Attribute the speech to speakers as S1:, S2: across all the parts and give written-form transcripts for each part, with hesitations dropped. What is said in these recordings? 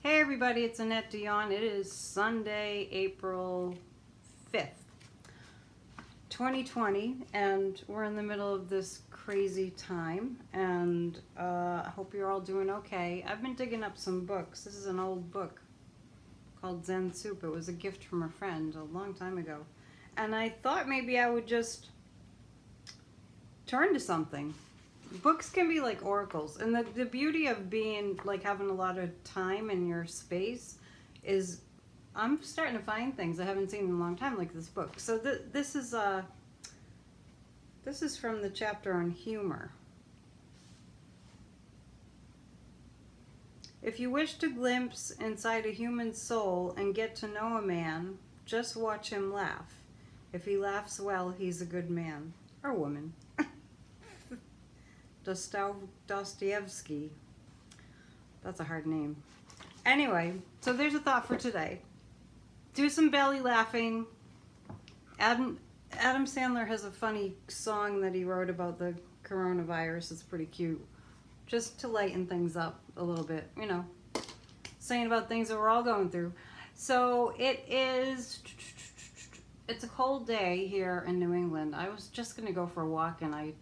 S1: Hey everybody, it's Annette Dion. It is Sunday, April 5th, 2020, and we're in the middle of this crazy time, and I hope you're all doing okay. I've been digging up some books. This is an old book called Zen Soup. It was a gift from a friend a long time ago, and I thought maybe I would just turn to something. Books can be like oracles, and the beauty of being like having a lot of time in your space is I'm starting to find things I haven't seen in a long time, like this book. So this is from the chapter on humor. If you wish to glimpse inside a human soul and get to know a man, just watch him laugh. If he laughs well, he's a good man or woman. Dostoevsky. That's a hard name. Anyway, so there's a thought for today. Do some belly laughing. Adam Sandler has a funny song that he wrote about the coronavirus. It's pretty cute. Just to lighten things up a little bit, you know, saying about things that we're all going through. So it's a cold day here in New England. I was just going to go for a walk and I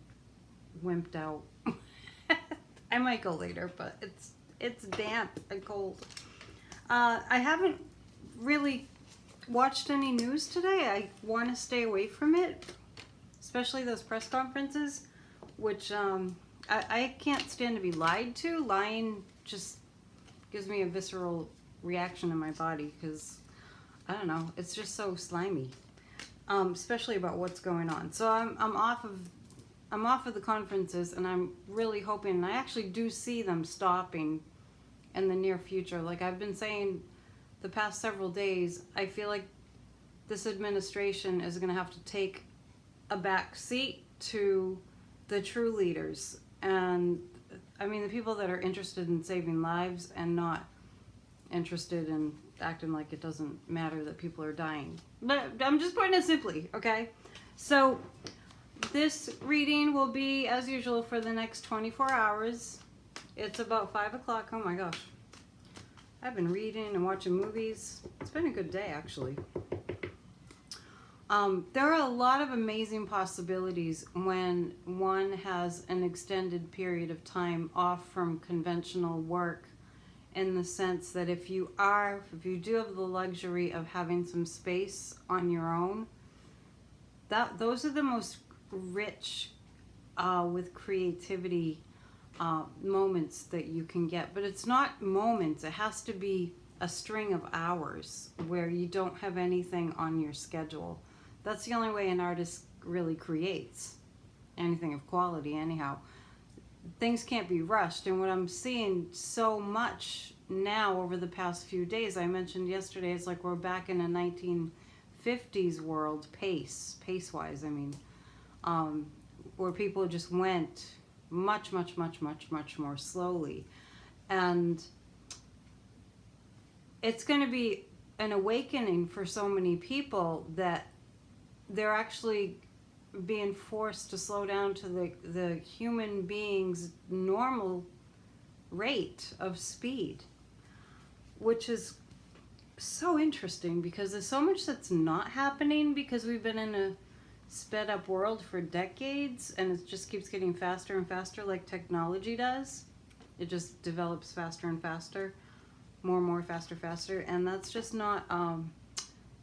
S1: wimped out. I might go later, but it's damp and cold. I haven't really watched any news today. I want to stay away from it, especially those press conferences, which I can't stand to be lied to. Lying just gives me a visceral reaction in my body because, I don't know, it's just so slimy, especially about what's going on. So I'm off of the conferences, and I'm really hoping, and I actually do see them stopping in the near future. Like I've been saying the past several days, I feel like this administration is going to have to take a back seat to the true leaders. And I mean, the people that are interested in saving lives and not interested in acting like it doesn't matter that people are dying. But I'm just putting it simply, okay? So this reading will be, as usual, for the next 24 hours. It's about 5 o'clock. Oh my gosh. I've been reading and watching movies. It's been a good day, actually. There are a lot of amazing possibilities when one has an extended period of time off from conventional work, in the sense that if you do have the luxury of having some space on your own, those are the most rich with creativity moments that you can get. But it's not moments, it has to be a string of hours where you don't have anything on your schedule. That's the only way an artist really creates anything of quality anyhow. Things can't be rushed, and what I'm seeing so much now over the past few days, I mentioned yesterday, it's like we're back in a 1950s world, pace-wise, I mean. Where people just went much more slowly. And it's going to be an awakening for so many people that they're actually being forced to slow down to the human being's normal rate of speed, which is so interesting because there's so much that's not happening because we've been in a sped up world for decades, and it just keeps getting faster and faster, like technology does. It just develops faster and faster, more and more, faster, and that's just not,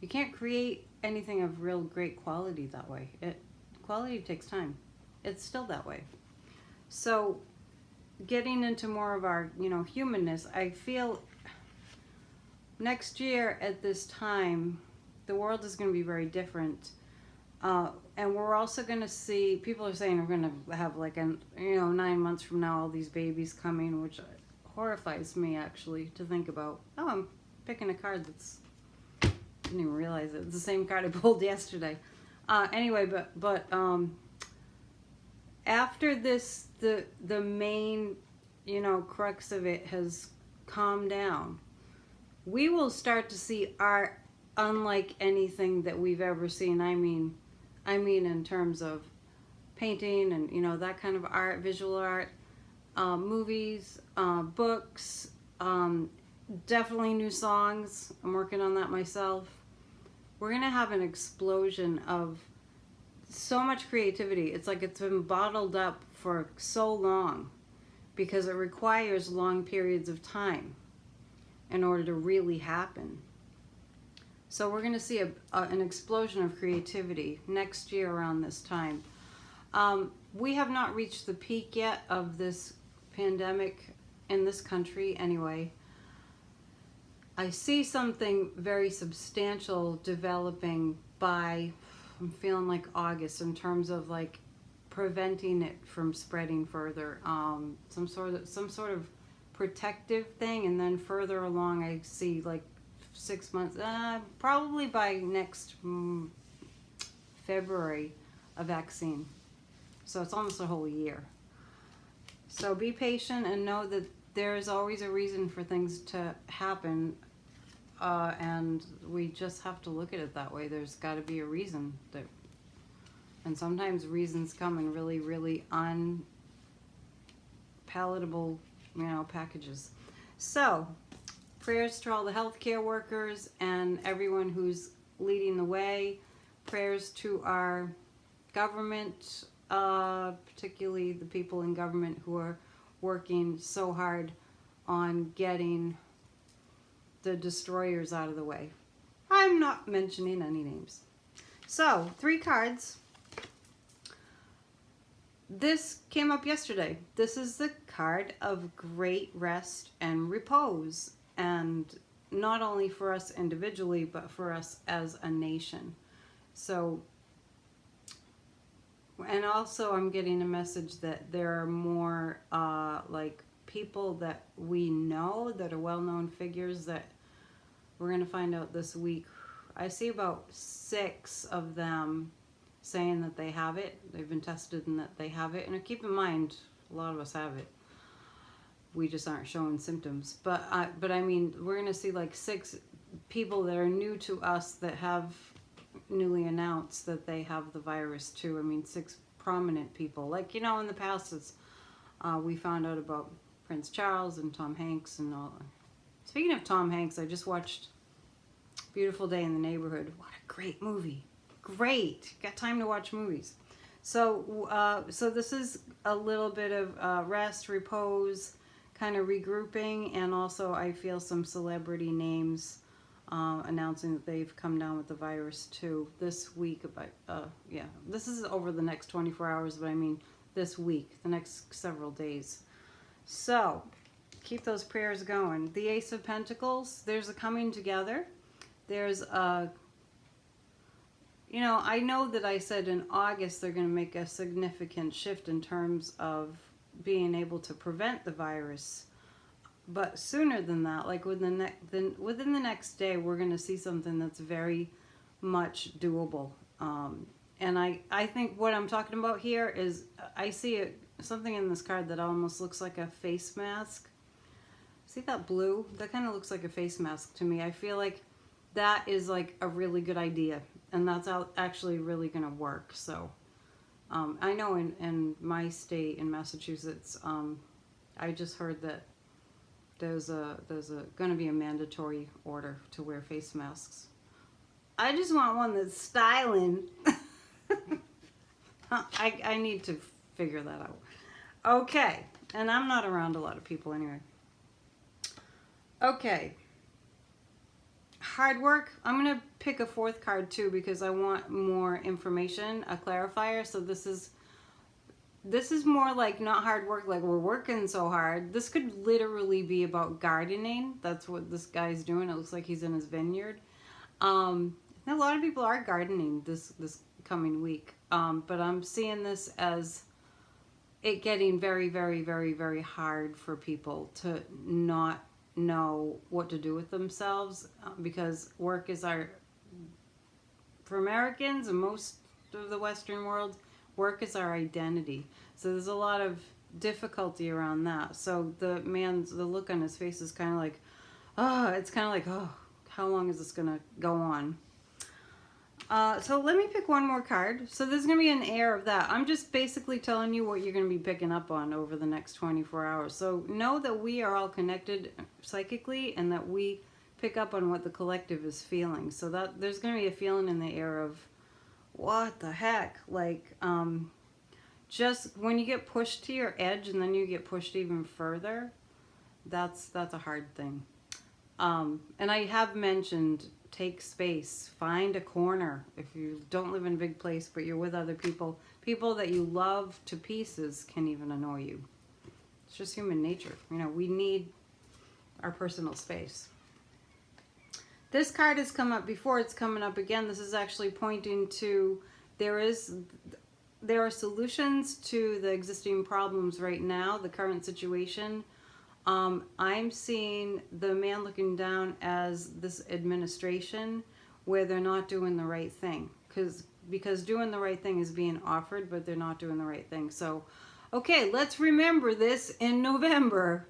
S1: you can't create anything of real great quality that way. Quality takes time. It's still that way. So getting into more of our, humanness, I feel next year at this time, the world is going to be very different. And we're also going to see, people are saying we're going to have 9 months from now all these babies coming, which horrifies me actually to think about. Oh, I'm picking a card I didn't even realize it. It's the same card I pulled yesterday. Anyway, but after this, the main, crux of it has calmed down, we will start to see art unlike anything that we've ever seen. I mean in terms of painting and that kind of art, visual art, movies, books, Definitely new songs. I'm working on that myself. We're going to have an explosion of so much creativity. It's like it's been bottled up for so long because it requires long periods of time in order to really happen. So we're going to see an explosion of creativity next year around this time. We have not reached the peak yet of this pandemic in this country anyway. I see something very substantial developing by, I'm feeling like August, in terms of like preventing it from spreading further. Some sort of protective thing, and then further along I see like 6 months, probably by next February, a vaccine. So it's almost a whole year. So be patient and know that there is always a reason for things to happen, and we just have to look at it that way. There's got to be a reason. And sometimes reasons come in really, really unpalatable, packages. So, prayers to all the healthcare workers and everyone who's leading the way. Prayers to our government, particularly the people in government who are working so hard on getting the destroyers out of the way. I'm not mentioning any names. So, 3 cards. This came up yesterday. This is the card of great rest and repose. And not only for us individually, but for us as a nation. So, and also I'm getting a message that there are more like people that we know that are well-known figures that we're going to find out this week. I see about 6 of them saying that they have it. They've been tested and that they have it. And keep in mind, a lot of us have it. We just aren't showing symptoms. But I mean, we're going to see like 6 people that are new to us that have newly announced that they have the virus too. I mean, 6 prominent people. Like, in the past, it's we found out about Prince Charles and Tom Hanks and all. Speaking of Tom Hanks, I just watched Beautiful Day in the Neighborhood. What a great movie. Great. Got time to watch movies. So, so this is a little bit of rest, repose, kind of regrouping, and also I feel some celebrity names announcing that they've come down with the virus too this week. Yeah, this is over the next 24 hours, but I mean this week, the next several days. So, keep those prayers going. The Ace of Pentacles, there's a coming together. There's a, I know that I said in August they're going to make a significant shift in terms of being able to prevent the virus. But sooner than that, like within the next day, we're going to see something that's very much doable. And I think what I'm talking about here is I see something in this card that almost looks like a face mask. See that blue? That kind of looks like a face mask to me. I feel like that is like a really good idea, and that's actually really going to work. So I know in my state, in Massachusetts, I just heard that there's going to be a mandatory order to wear face masks. I just want one that's styling. I need to figure that out. Okay, and I'm not around a lot of people anyway. Okay. Hard work. I'm going to pick a 4th card too because I want more information, a clarifier. So this is more like not hard work, like we're working so hard. This could literally be about gardening. That's what this guy's doing. It looks like he's in his vineyard. A lot of people are gardening this coming week. But I'm seeing this as it getting very, very, very, very hard for people to not know what to do with themselves, because work is for Americans and most of the Western world, work is our identity. So there's a lot of difficulty around that. So the look on his face is kind of like, it's kind of like, how long is this going to go on? So let me pick one more card. So there's going to be an air of that. I'm just basically telling you what you're going to be picking up on over the next 24 hours. So know that we are all connected psychically and that we pick up on what the collective is feeling. So that there's going to be a feeling in the air of, what the heck? Like, just when you get pushed to your edge and then you get pushed even further, that's a hard thing. And I have mentioned, take space, find a corner. If you don't live in a big place but you're with other people, people that you love to pieces can even annoy you. It's just human nature. You know, we need our personal space. This card has come up before, it's coming up again. This is actually pointing to there are solutions to the existing problems right now, the current situation. I'm seeing the man looking down as this administration where they're not doing the right thing. Because doing the right thing is being offered, but they're not doing the right thing. So, okay, let's remember this in November.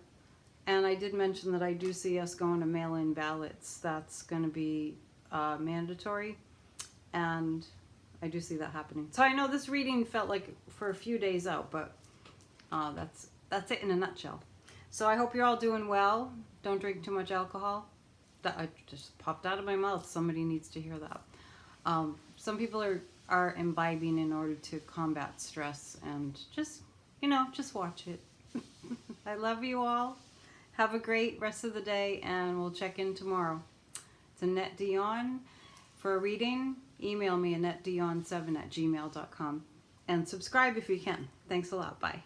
S1: And I did mention that I do see us going to mail-in ballots. That's going to be mandatory. And I do see that happening. So I know this reading felt like for a few days out, but that's it in a nutshell. So I hope you're all doing well. Don't drink too much alcohol. That just popped out of my mouth. Somebody needs to hear that. Some people are imbibing in order to combat stress, and just watch it. I love you all. Have a great rest of the day, and we'll check in tomorrow. It's Annette Dion. For a reading, email me AnnetteDion7@gmail.com. And subscribe if you can. Thanks a lot. Bye.